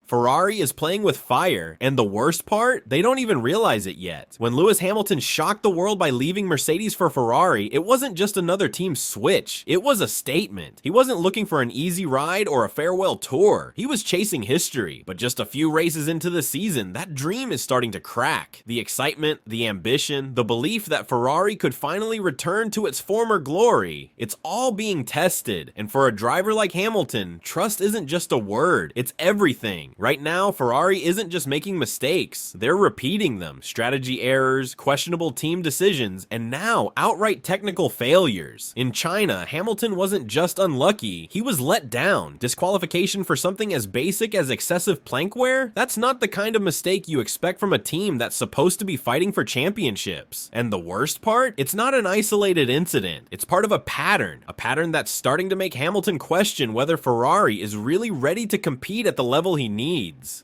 Ferrari is playing with fire, and the worst part, they don't even realize it yet. When Lewis Hamilton shocked the world by leaving Mercedes for Ferrari, it wasn't just another team switch, it was a statement. He wasn't looking for an easy ride or a farewell tour, he was chasing history. But just a few races into the season, that dream is starting to crack. The excitement, the ambition, the belief that Ferrari could finally return to its former glory, it's all being tested. And for a driver like Hamilton, trust isn't just a word, it's everything. Right now, Ferrari isn't just making mistakes, they're repeating them. Strategy errors, questionable team decisions, and now outright technical failures. In China, Hamilton wasn't just unlucky, he was let down. Disqualification for something as basic as excessive plank wear? That's not the kind of mistake you expect from a team that's supposed to be fighting for championships. And the worst part? It's not an isolated incident, it's part of a pattern that's starting to make Hamilton question whether Ferrari is really ready to compete at the level he needs.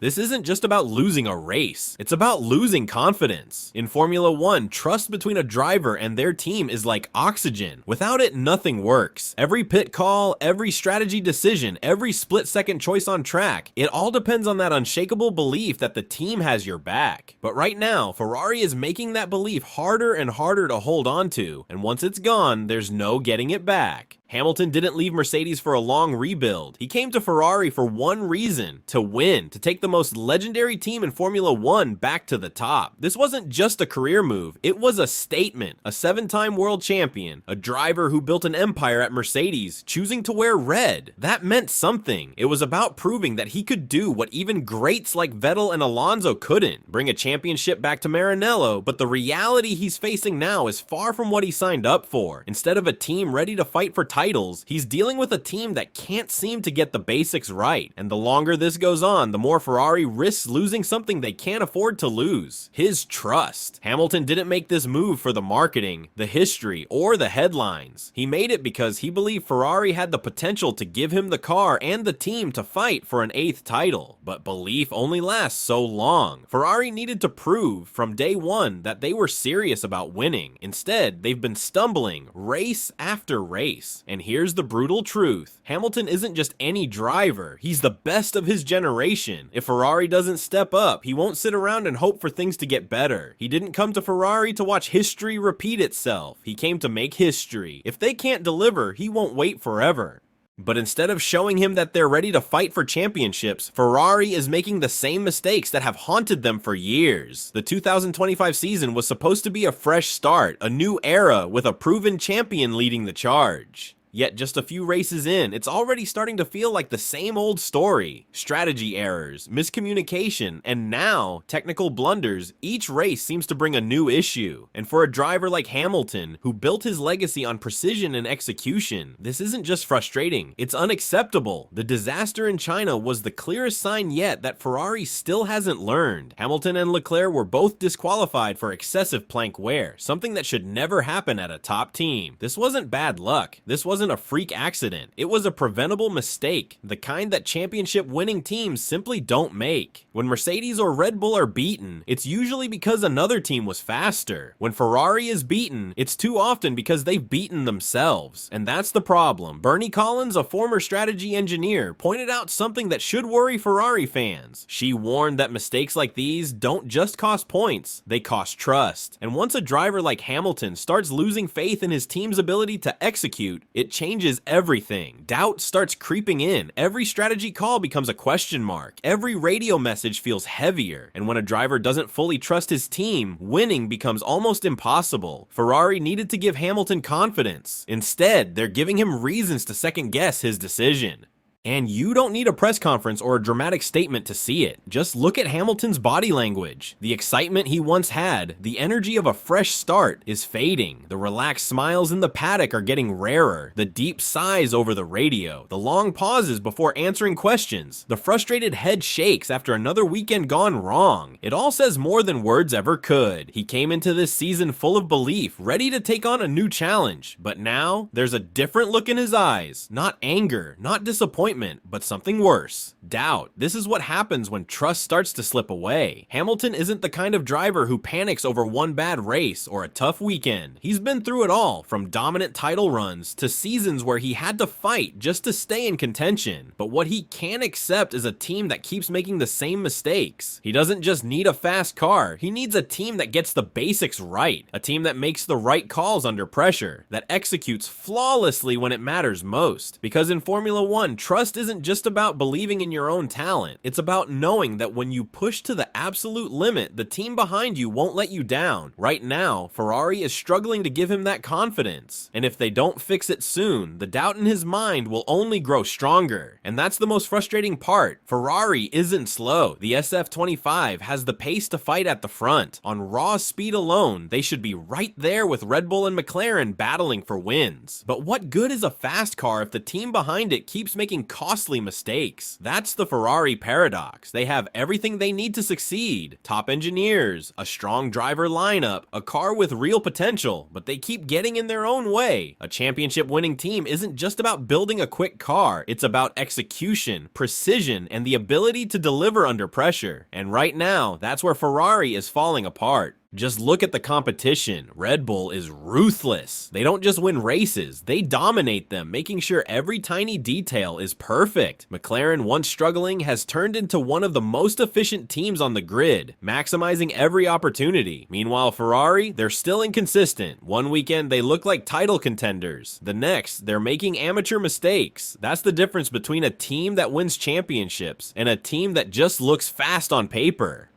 This isn't just about losing a race, it's about losing confidence. In Formula 1, trust between a driver and their team is like oxygen. Without it, nothing works. Every pit call, every strategy decision, every split-second choice on track, it all depends on that unshakable belief that the team has your back. But right now, Ferrari is making that belief harder and harder to hold on to, and once it's gone, there's no getting it back. Hamilton didn't leave Mercedes for a long rebuild. He came to Ferrari for one reason: to win, to take the most legendary team in Formula 1 back to the top. This wasn't just a career move, it was a statement. A 7-time world champion, a driver who built an empire at Mercedes, choosing to wear red. That meant something. It was about proving that he could do what even greats like Vettel and Alonso couldn't. Bring a championship back to Maranello, but the reality he's facing now is far from what he signed up for. Instead of a team ready to fight for titles, he's dealing with a team that can't seem to get the basics right. And the longer this goes on, the more Ferrari risks losing something they can't afford to lose: his trust. Hamilton didn't make this move for the marketing, the history, or the headlines. He made it because he believed Ferrari had the potential to give him the car and the team to fight for an 8th title. But belief only lasts so long. Ferrari needed to prove from day one that they were serious about winning. Instead, they've been stumbling race after race. And here's the brutal truth: Hamilton isn't just any driver, he's the best of his generation. If Ferrari doesn't step up, he won't sit around and hope for things to get better. He didn't come to Ferrari to watch history repeat itself, he came to make history. If they can't deliver, he won't wait forever. But instead of showing him that they're ready to fight for championships, Ferrari is making the same mistakes that have haunted them for years. The 2025 season was supposed to be a fresh start, a new era with a proven champion leading the charge. Yet just a few races in, it's already starting to feel like the same old story. Strategy errors, miscommunication, and now technical blunders. Each race seems to bring a new issue. And for a driver like Hamilton, who built his legacy on precision and execution, this isn't just frustrating, it's unacceptable. The disaster in China was the clearest sign yet that Ferrari still hasn't learned. Hamilton and Leclerc were both disqualified for excessive plank wear, something that should never happen at a top team. This wasn't bad luck, this wasn't a freak accident, it was a preventable mistake, the kind that championship winning teams simply don't make. When Mercedes or Red Bull are beaten, it's usually because another team was faster. When Ferrari is beaten, it's too often because they've beaten themselves. And that's the problem. Bernie Collins, a former strategy engineer, pointed out something that should worry Ferrari fans. She warned that mistakes like these don't just cost points, they cost trust. And once a driver like Hamilton starts losing faith in his team's ability to execute, it changes everything. Doubt starts creeping in. Every strategy call becomes a question mark. Every radio message feels heavier. And when a driver doesn't fully trust his team, winning becomes almost impossible. Ferrari needed to give Hamilton confidence. Instead, they're giving him reasons to second guess his decision. And you don't need a press conference or a dramatic statement to see it. Just look at Hamilton's body language. The excitement he once had, the energy of a fresh start, is fading. The relaxed smiles in the paddock are getting rarer. The deep sighs over the radio. The long pauses before answering questions. The frustrated head shakes after another weekend gone wrong. It all says more than words ever could. He came into this season full of belief, ready to take on a new challenge. But now, there's a different look in his eyes. Not anger, not disappointment, disappointment, but something worse. Doubt. This is what happens when trust starts to slip away. Hamilton isn't the kind of driver who panics over one bad race or a tough weekend. He's been through it all, from dominant title runs to seasons where he had to fight just to stay in contention. But what he can't accept is a team that keeps making the same mistakes. He doesn't just need a fast car, he needs a team that gets the basics right. A team that makes the right calls under pressure, that executes flawlessly when it matters most. Because in Formula One, trust isn't just about believing in your own talent. It's about knowing that when you push to the absolute limit, the team behind you won't let you down. Right now, Ferrari is struggling to give him that confidence. And if they don't fix it soon, the doubt in his mind will only grow stronger. And that's the most frustrating part. Ferrari isn't slow. The SF25 has the pace to fight at the front. On raw speed alone, they should be right there with Red Bull and McLaren battling for wins. But what good is a fast car if the team behind it keeps making costly mistakes? That's the Ferrari paradox. They have everything they need to succeed. Top engineers, a strong driver lineup, a car with real potential, but they keep getting in their own way. A championship winning team isn't just about building a quick car, it's about execution, precision, and the ability to deliver under pressure. And right now, that's where Ferrari is falling apart. Just look at the competition. Red Bull is ruthless. They don't just win races, they dominate them, making sure every tiny detail is perfect. McLaren, once struggling, has turned into one of the most efficient teams on the grid, maximizing every opportunity. Meanwhile, Ferrari, they're still inconsistent. One weekend, they look like title contenders. The next, they're making amateur mistakes. That's the difference between a team that wins championships and a team that just looks fast on paper.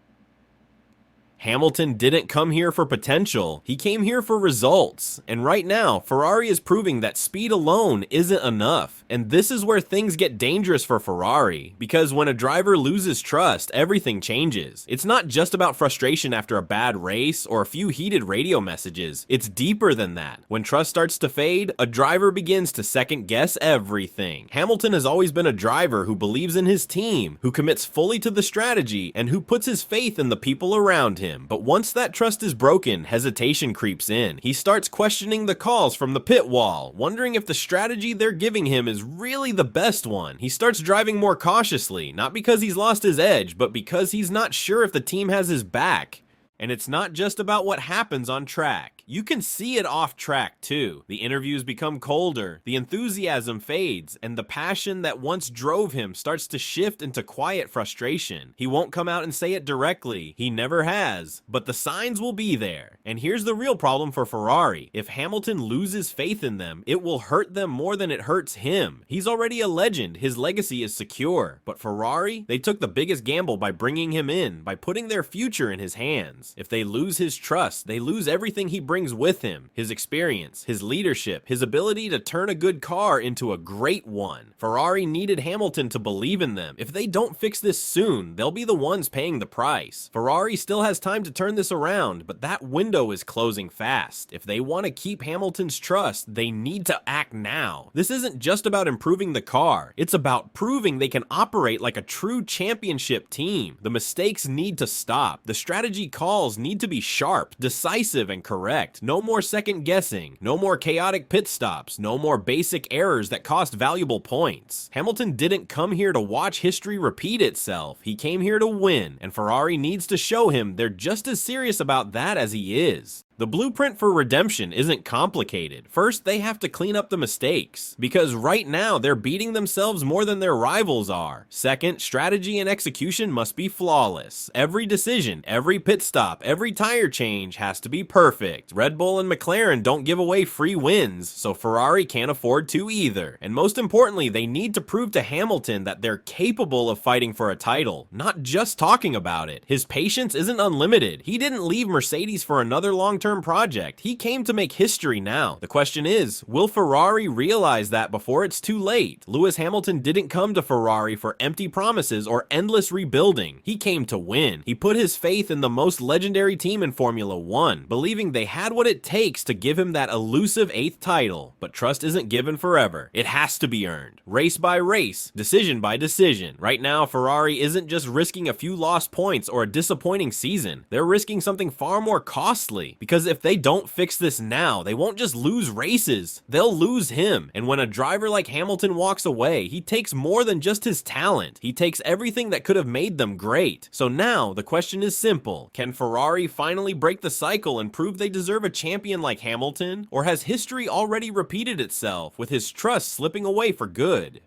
Hamilton didn't come here for potential, he came here for results. And right now, Ferrari is proving that speed alone isn't enough. And this is where things get dangerous for Ferrari, because when a driver loses trust, everything changes. It's not just about frustration after a bad race or a few heated radio messages, it's deeper than that. When trust starts to fade, a driver begins to second guess everything. Hamilton has always been a driver who believes in his team, who commits fully to the strategy, and who puts his faith in the people around him. But once that trust is broken, hesitation creeps in. He starts questioning the calls from the pit wall, wondering if the strategy they're giving him is really the best one. He starts driving more cautiously, not because he's lost his edge, but because he's not sure if the team has his back. And it's not just about what happens on track. You can see it off track too. The interviews become colder, the enthusiasm fades, and the passion that once drove him starts to shift into quiet frustration. He won't come out and say it directly, he never has, but the signs will be there. And here's the real problem for Ferrari. If Hamilton loses faith in them, it will hurt them more than it hurts him. He's already a legend, his legacy is secure. But Ferrari, they took the biggest gamble by bringing him in, by putting their future in his hands. If they lose his trust, they lose everything he brings with him, his experience, his leadership, his ability to turn a good car into a great one. Ferrari needed Hamilton to believe in them. If they don't fix this soon, they'll be the ones paying the price. Ferrari still has time to turn this around, but that window is closing fast. If they want to keep Hamilton's trust, they need to act now. This isn't just about improving the car, it's about proving they can operate like a true championship team. The mistakes need to stop. The strategy calls need to be sharp, decisive, and correct. No more second guessing, no more chaotic pit stops, no more basic errors that cost valuable points. Hamilton didn't come here to watch history repeat itself, he came here to win, and Ferrari needs to show him they're just as serious about that as he is. The blueprint for redemption isn't complicated. First, they have to clean up the mistakes, because right now they're beating themselves more than their rivals are. Second, strategy and execution must be flawless. Every decision, every pit stop, every tire change has to be perfect. Red Bull and McLaren don't give away free wins, so Ferrari can't afford to either. And most importantly, they need to prove to Hamilton that they're capable of fighting for a title, not just talking about it. His patience isn't unlimited. He didn't leave Mercedes for another long-term project. He came to make history now. The question is, will Ferrari realize that before it's too late? Lewis Hamilton didn't come to Ferrari for empty promises or endless rebuilding. He came to win. He put his faith in the most legendary team in Formula One, believing they had what it takes to give him that elusive 8th title. But trust isn't given forever. It has to be earned. Race by race, decision by decision. Right now, Ferrari isn't just risking a few lost points or a disappointing season. They're risking something far more costly, because Because if they don't fix this now, they won't just lose races, they'll lose him. And when a driver like Hamilton walks away, he takes more than just his talent. He takes everything that could have made them great. So now, the question is simple. Can Ferrari finally break the cycle and prove they deserve a champion like Hamilton? Or has history already repeated itself, with his trust slipping away for good?